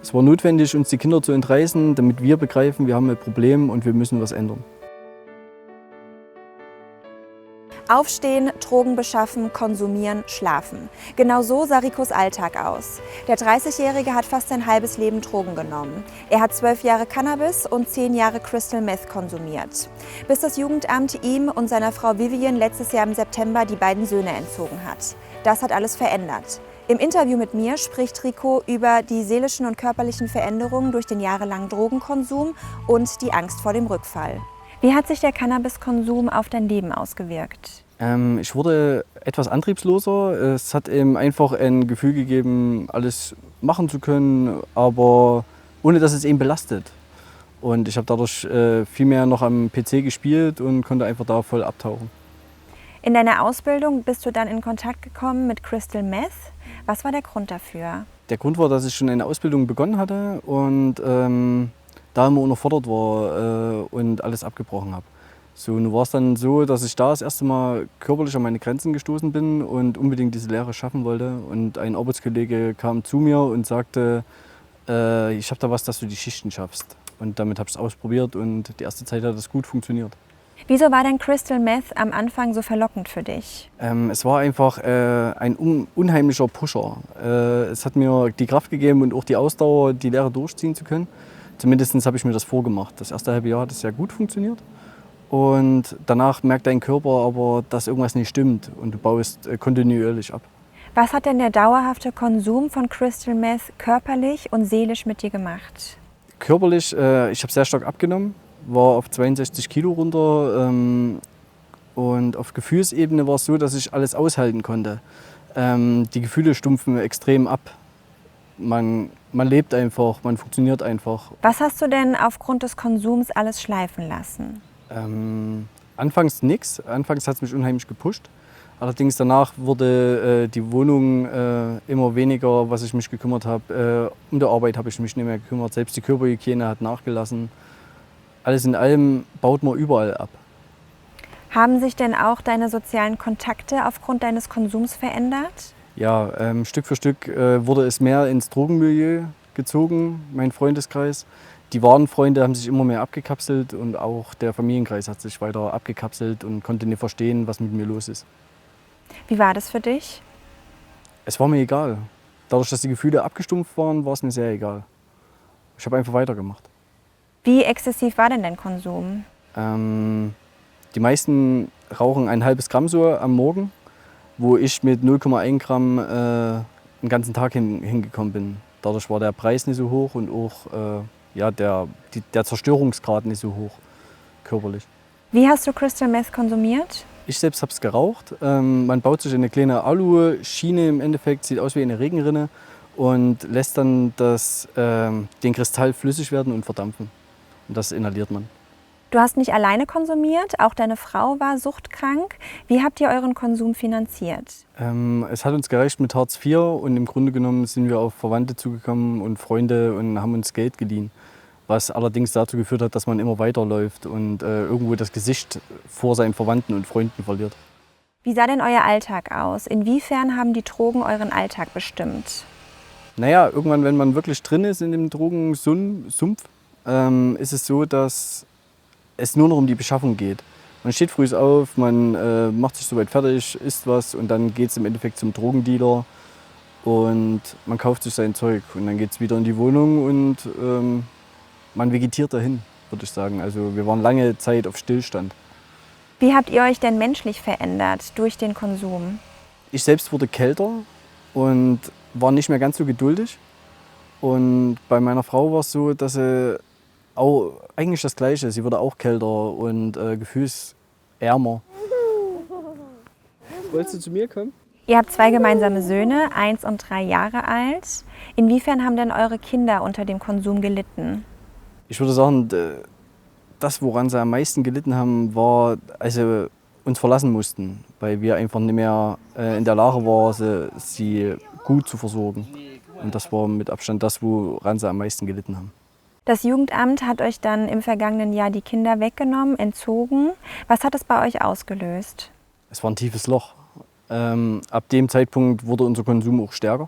Es war notwendig, uns die Kinder zu entreißen, damit wir begreifen, wir haben ein Problem und wir müssen was ändern. Aufstehen, Drogen beschaffen, konsumieren, schlafen. Genau so sah Ricos Alltag aus. Der 30-Jährige hat fast sein halbes Leben Drogen genommen. Er hat 12 Jahre Cannabis und 10 Jahre Crystal Meth konsumiert. Bis das Jugendamt ihm und seiner Frau Vivian letztes Jahr im September die beiden Söhne entzogen hat. Das hat alles verändert. Im Interview mit mir spricht Rico über die seelischen und körperlichen Veränderungen durch den jahrelangen Drogenkonsum und die Angst vor dem Rückfall. Wie hat sich der Cannabiskonsum auf dein Leben ausgewirkt? Ich wurde etwas antriebsloser. Es hat eben einfach ein Gefühl gegeben, alles machen zu können, aber ohne dass es eben belastet. Und ich habe dadurch viel mehr noch am PC gespielt und konnte einfach da voll abtauchen. In deiner Ausbildung bist du dann in Kontakt gekommen mit Crystal Meth. Was war der Grund dafür? Der Grund war, dass ich schon eine Ausbildung begonnen hatte und da immer unterfordert war und alles abgebrochen habe. So, nun war es dann so, dass ich da das erste Mal körperlich an meine Grenzen gestoßen bin und unbedingt diese Lehre schaffen wollte. Und ein Arbeitskollege kam zu mir und sagte, ich habe da was, dass du die Schichten schaffst. Und damit habe ich es ausprobiert und die erste Zeit hat es gut funktioniert. Wieso war denn Crystal Meth am Anfang so verlockend für dich? Es war einfach ein unheimlicher Pusher. Es hat mir die Kraft gegeben und auch die Ausdauer, die Lehre durchziehen zu können. Zumindest habe ich mir das vorgemacht. Das erste halbe Jahr hat es sehr gut funktioniert. Und danach merkt dein Körper aber, dass irgendwas nicht stimmt und du baust kontinuierlich ab. Was hat denn der dauerhafte Konsum von Crystal Meth körperlich und seelisch mit dir gemacht? Körperlich, ich habe sehr stark abgenommen, war auf 62 Kilo runter. Und auf Gefühlsebene war es so, dass ich alles aushalten konnte. Die Gefühle stumpfen extrem ab. Man lebt einfach, man funktioniert einfach. Was hast du denn aufgrund des Konsums alles schleifen lassen? Anfangs nichts. Anfangs hat es mich unheimlich gepusht. Allerdings danach wurde die Wohnung immer weniger, was ich mich gekümmert habe. Um die Arbeit habe ich mich nicht mehr gekümmert. Selbst die Körperhygiene hat nachgelassen. Alles in allem baut man überall ab. Haben sich denn auch deine sozialen Kontakte aufgrund deines Konsums verändert? Ja, Stück für Stück wurde es mehr ins Drogenmilieu gezogen, mein Freundeskreis. Die wahren Freunde haben sich immer mehr abgekapselt und auch der Familienkreis hat sich weiter abgekapselt und konnte nicht verstehen, was mit mir los ist. Wie war das für dich? Es war mir egal. Dadurch, dass die Gefühle abgestumpft waren, war es mir sehr egal. Ich habe einfach weitergemacht. Wie exzessiv war denn dein Konsum? Die meisten rauchen ein halbes Gramm so am Morgen, wo ich mit 0,1 Gramm den ganzen Tag hingekommen bin. Dadurch war der Preis nicht so hoch und auch der Zerstörungsgrad nicht so hoch körperlich. Wie hast du Crystal Meth konsumiert? Ich selbst habe es geraucht. Man baut sich eine kleine Alu-Schiene im Endeffekt, sieht aus wie eine Regenrinne und lässt dann den Kristall flüssig werden und verdampfen. Und das inhaliert man. Du hast nicht alleine konsumiert, auch deine Frau war suchtkrank. Wie habt ihr euren Konsum finanziert? Es hat uns gereicht mit Hartz IV und im Grunde genommen sind wir auf Verwandte zugekommen und Freunde und haben uns Geld geliehen. Was allerdings dazu geführt hat, dass man immer weiterläuft und irgendwo das Gesicht vor seinen Verwandten und Freunden verliert. Wie sah denn euer Alltag aus? Inwiefern haben die Drogen euren Alltag bestimmt? Naja, irgendwann, wenn man wirklich drin ist in dem Drogensumpf, ist es so, dass es nur noch um die Beschaffung geht. Man steht früh auf, man macht sich soweit fertig, isst was und dann geht es im Endeffekt zum Drogendealer und man kauft sich sein Zeug und dann geht es wieder in die Wohnung und man vegetiert dahin, würde ich sagen. Also wir waren lange Zeit auf Stillstand. Wie habt ihr euch denn menschlich verändert durch den Konsum? Ich selbst wurde kälter und war nicht mehr ganz so geduldig. Und bei meiner Frau war es so, dass sie auch eigentlich das Gleiche. Sie wurde auch kälter und gefühlsärmer. Wolltest du zu mir kommen? Ihr habt 2 gemeinsame Söhne, 1 und 3 Jahre alt. Inwiefern haben denn eure Kinder unter dem Konsum gelitten? Ich würde sagen, das, woran sie am meisten gelitten haben, war, als sie uns verlassen mussten, weil wir einfach nicht mehr in der Lage waren, sie gut zu versorgen. Und das war mit Abstand das, woran sie am meisten gelitten haben. Das Jugendamt hat euch dann im vergangenen Jahr die Kinder weggenommen, entzogen. Was hat es bei euch ausgelöst? Es war ein tiefes Loch. Ab dem Zeitpunkt wurde unser Konsum auch stärker.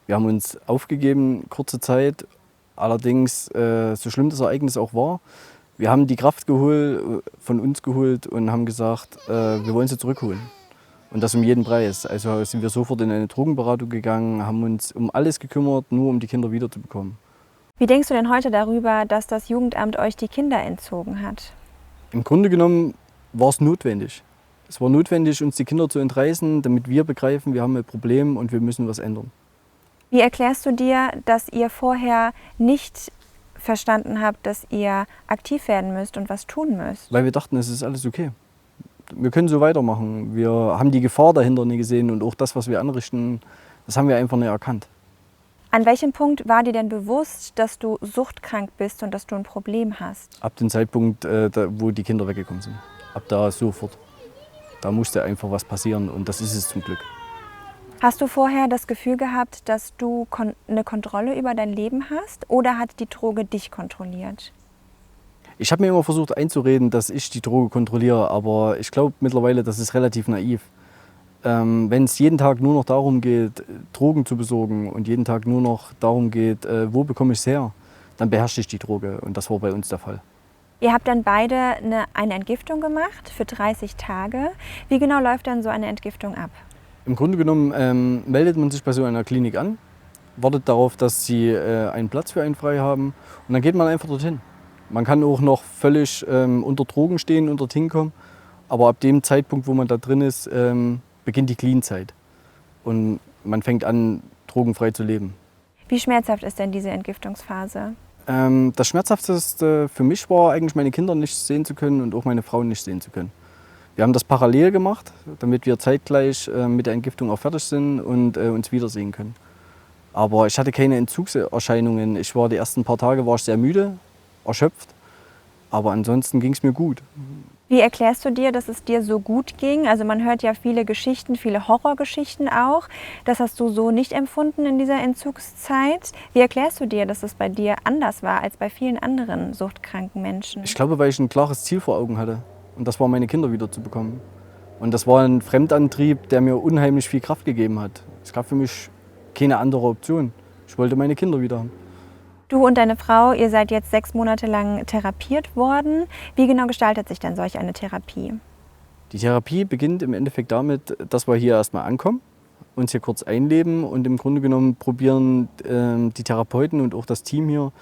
Wir haben uns aufgegeben, kurze Zeit, Allerdings, so schlimm das Ereignis auch war, wir haben die Kraft von uns geholt und haben gesagt, wir wollen sie zurückholen. Und das um jeden Preis. Also sind wir sofort in eine Drogenberatung gegangen, haben uns um alles gekümmert, nur um die Kinder wiederzubekommen. Wie denkst du denn heute darüber, dass das Jugendamt euch die Kinder entzogen hat? Im Grunde genommen war es notwendig. Es war notwendig, uns die Kinder zu entreißen, damit wir begreifen, wir haben ein Problem und wir müssen was ändern. Wie erklärst du dir, dass ihr vorher nicht verstanden habt, dass ihr aktiv werden müsst und was tun müsst? Weil wir dachten, es ist alles okay. Wir können so weitermachen. Wir haben die Gefahr dahinter nie gesehen und auch das, was wir anrichten, das haben wir einfach nicht erkannt. An welchem Punkt war dir denn bewusst, dass du suchtkrank bist und dass du ein Problem hast? Ab dem Zeitpunkt, wo die Kinder weggekommen sind. Ab da sofort. Da musste einfach was passieren und das ist es zum Glück. Hast du vorher das Gefühl gehabt, dass du eine Kontrolle über dein Leben hast oder hat die Droge dich kontrolliert? Ich habe mir immer versucht einzureden, dass ich die Droge kontrolliere, aber ich glaube mittlerweile, das ist relativ naiv. Wenn es jeden Tag nur noch darum geht, Drogen zu besorgen und jeden Tag nur noch darum geht, wo bekomme ich es her, dann beherrsche ich die Droge und das war bei uns der Fall. Ihr habt dann beide eine Entgiftung gemacht für 30 Tage. Wie genau läuft dann so eine Entgiftung ab? Im Grunde genommen meldet man sich bei so einer Klinik an, wartet darauf, dass sie einen Platz für einen frei haben und dann geht man einfach dorthin. Man kann auch noch völlig unter Drogen stehen und dorthin kommen, aber ab dem Zeitpunkt, wo man da drin ist, beginnt die Clean-Zeit und man fängt an, drogenfrei zu leben. Wie schmerzhaft ist denn diese Entgiftungsphase? Das Schmerzhafteste für mich war eigentlich, meine Kinder nicht sehen zu können und auch meine Frau nicht sehen zu können. Wir haben das parallel gemacht, damit wir zeitgleich mit der Entgiftung auch fertig sind und uns wiedersehen können. Aber ich hatte keine Entzugserscheinungen. Die ersten paar Tage war ich sehr müde, erschöpft, aber ansonsten ging es mir gut. Wie erklärst du dir, dass es dir so gut ging? Also man hört ja viele Geschichten, viele Horrorgeschichten auch. Das hast du so nicht empfunden in dieser Entzugszeit. Wie erklärst du dir, dass es bei dir anders war als bei vielen anderen suchtkranken Menschen? Ich glaube, weil ich ein klares Ziel vor Augen hatte. Und das war, meine Kinder wiederzubekommen. Und das war ein Fremdantrieb, der mir unheimlich viel Kraft gegeben hat. Es gab für mich keine andere Option. Ich wollte meine Kinder wieder haben. Du und deine Frau, ihr seid jetzt 6 Monate lang therapiert worden. Wie genau gestaltet sich denn solch eine Therapie? Die Therapie beginnt im Endeffekt damit, dass wir hier erstmal ankommen, uns hier kurz einleben und im Grunde genommen probieren die Therapeuten und auch das Team hier,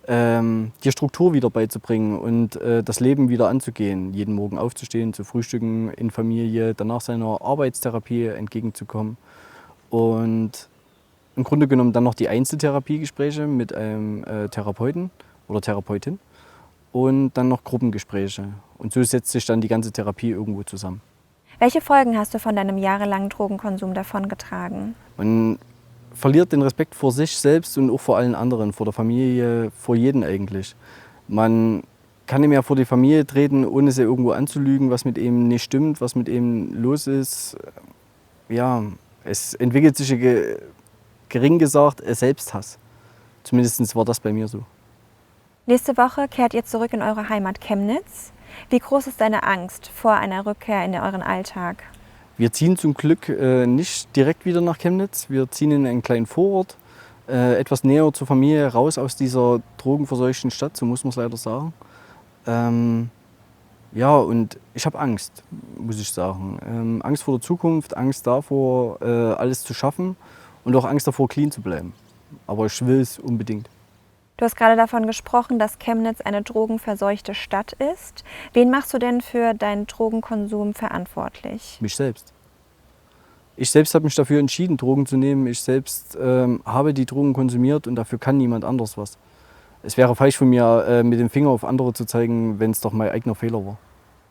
die Struktur wieder beizubringen und das Leben wieder anzugehen. Jeden Morgen aufzustehen, zu frühstücken in Familie, danach seiner Arbeitstherapie entgegenzukommen. Und im Grunde genommen dann noch die Einzeltherapiegespräche mit einem Therapeuten oder Therapeutin und dann noch Gruppengespräche. Und so setzt sich dann die ganze Therapie irgendwo zusammen. Welche Folgen hast du von deinem jahrelangen Drogenkonsum davongetragen? Man verliert den Respekt vor sich selbst und auch vor allen anderen, vor der Familie, vor jedem eigentlich. Man kann nicht mehr vor die Familie treten, ohne sie irgendwo anzulügen, was mit ihm nicht stimmt, was mit ihm los ist. Ja, es entwickelt sich gering gesagt Selbsthass. Zumindest war das bei mir so. Nächste Woche kehrt ihr zurück in eure Heimat Chemnitz. Wie groß ist deine Angst vor einer Rückkehr in euren Alltag? Wir ziehen zum Glück nicht direkt wieder nach Chemnitz. Wir ziehen in einen kleinen Vorort, etwas näher zur Familie, raus aus dieser drogenverseuchten Stadt, so muss man es leider sagen. Ja, und ich habe Angst, muss ich sagen. Angst vor der Zukunft, Angst davor, alles zu schaffen und auch Angst davor, clean zu bleiben. Aber ich will es unbedingt. Du hast gerade davon gesprochen, dass Chemnitz eine drogenverseuchte Stadt ist. Wen machst du denn für deinen Drogenkonsum verantwortlich? Mich selbst. Ich selbst habe mich dafür entschieden, Drogen zu nehmen. Ich selbst habe die Drogen konsumiert und dafür kann niemand anders was. Es wäre falsch von mir, mit dem Finger auf andere zu zeigen, wenn es doch mein eigener Fehler war.